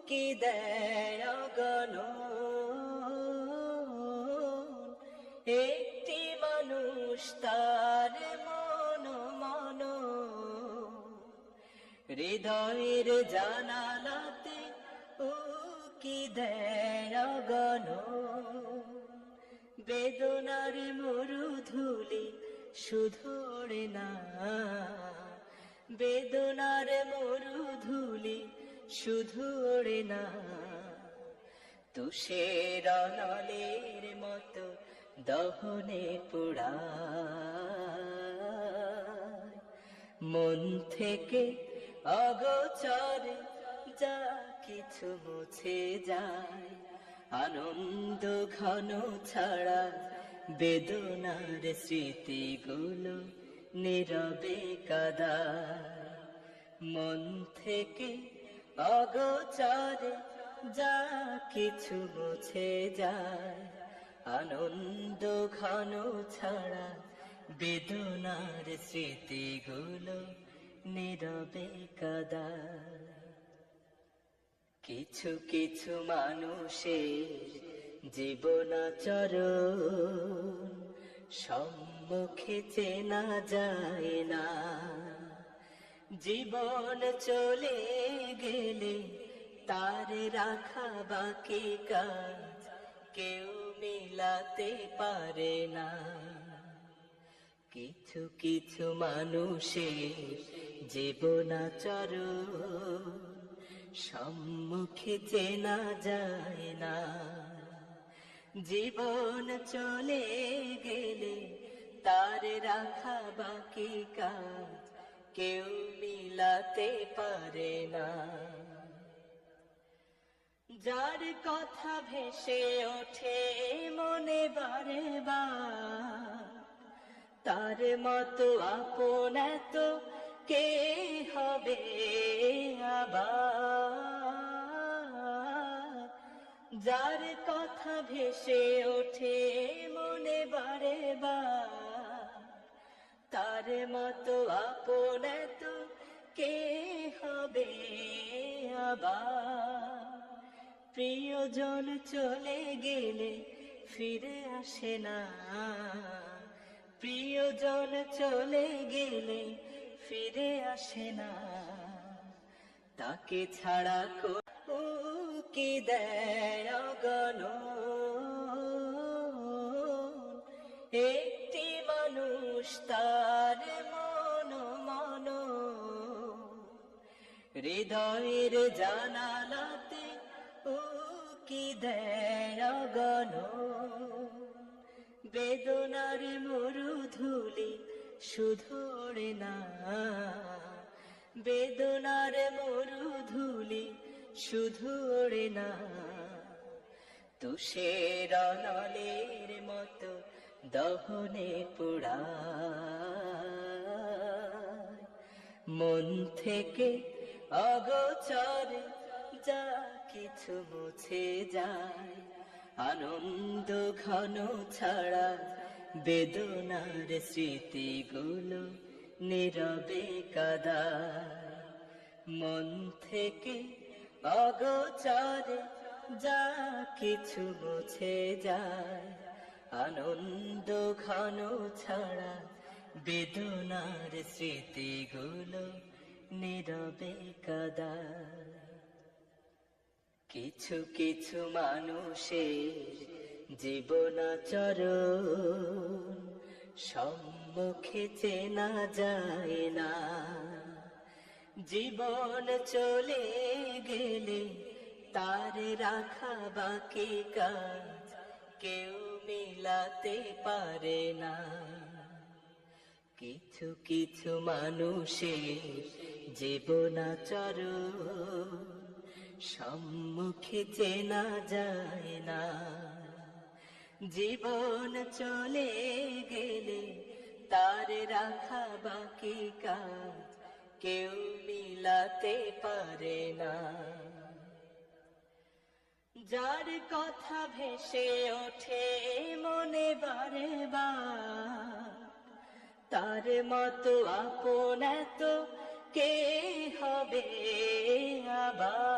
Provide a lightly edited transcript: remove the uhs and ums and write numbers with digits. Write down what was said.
কি দেয় অগণন, একটি মানুষ তার মন মন, হৃদয়ের জানালাতে কি দেয় অগণন, বেদনার মরুধুলি শুধু ওড়ে না, বেদনার মরুধুলি শুধু ওড়ে না, তুষের নলের মতো দহনে পোড়ায়, মন থেকে অগোচরে যা কিছু মুছে যায়, আনন্দ ঘন ছাড়া বেদনার স্মৃতিগুলো নীরবে কাঁদায়, মন থেকে অগোচরে যা কিছু মুছে যায়, আনন্দ ঘন ছাড়া বেদনার স্মৃতিগুলো নীরবে কাঁদায়। কিছু কিছু মানুষের জীবনাচরণ সম্মুখে চেনা যায় না, জীবন চলে গেলে তার রাখা বাকি কাজ কেউ মিলাতে পারে না। কিছু কিছু মানুষের জীবনাচরণ সম্মুখে চেনা যায় না, জীবন চলে গেলে তার রাখা বাকি কাজ কেউ মিলাতে পারে না। যার কথা ভেসে ওঠে মনে বারে বার, তার মতো আপন এত কে হবে আবার, যার কথা ভেসে ওঠে মনে বারে বার, তার মতো আপন এত কে হবে আবার, প্রিয়জন চলে গেলে ফিরে আসে না, প্রিয়জন চলে গেলে ফিরে আসে না, তাকে ছাড়া কি দেয় অগণন, একটি মানুষ তার মন মন, হৃদয়ের জানালাতে কি দেয় অগণন, বেদনার মরুধুলি শুধু ওড়ে না, বেদনার মরুধুলি শুধু ওড়ে না, তুষের নলের মতো দহনে পোড়ায়, মন থেকে অগোচরে যা কিছু মুছে যায়, আনন্দ ঘন ছাড়া বেদনার স্মৃতিগুলো নীরবে কাঁদায়, মন থেকে অগোচরে যা কিছু মুছে যায়, আনন্দ ঘন ছাড়া বেদনার স্মৃতিগুলো নীরবে কাঁদায়। কিছু কিছু মানুষের জীবনাচরণ সম্মুখে চেনা যায় না, জীবন চলে গেলে তার রাখা বাকি কাজ কেউ মিলাতে পারে না। কিছু কিছু মানুষের জীবনাচরণ সম্মুখে চেনা যায় না, জীবন চলে গেলে তার রাখা বাকি কাজ কেউ মিলাতে পারে না। যার কথা ভেসে ওঠে মনে বারে বার, তার মতো আপন এত কে হবে আবার।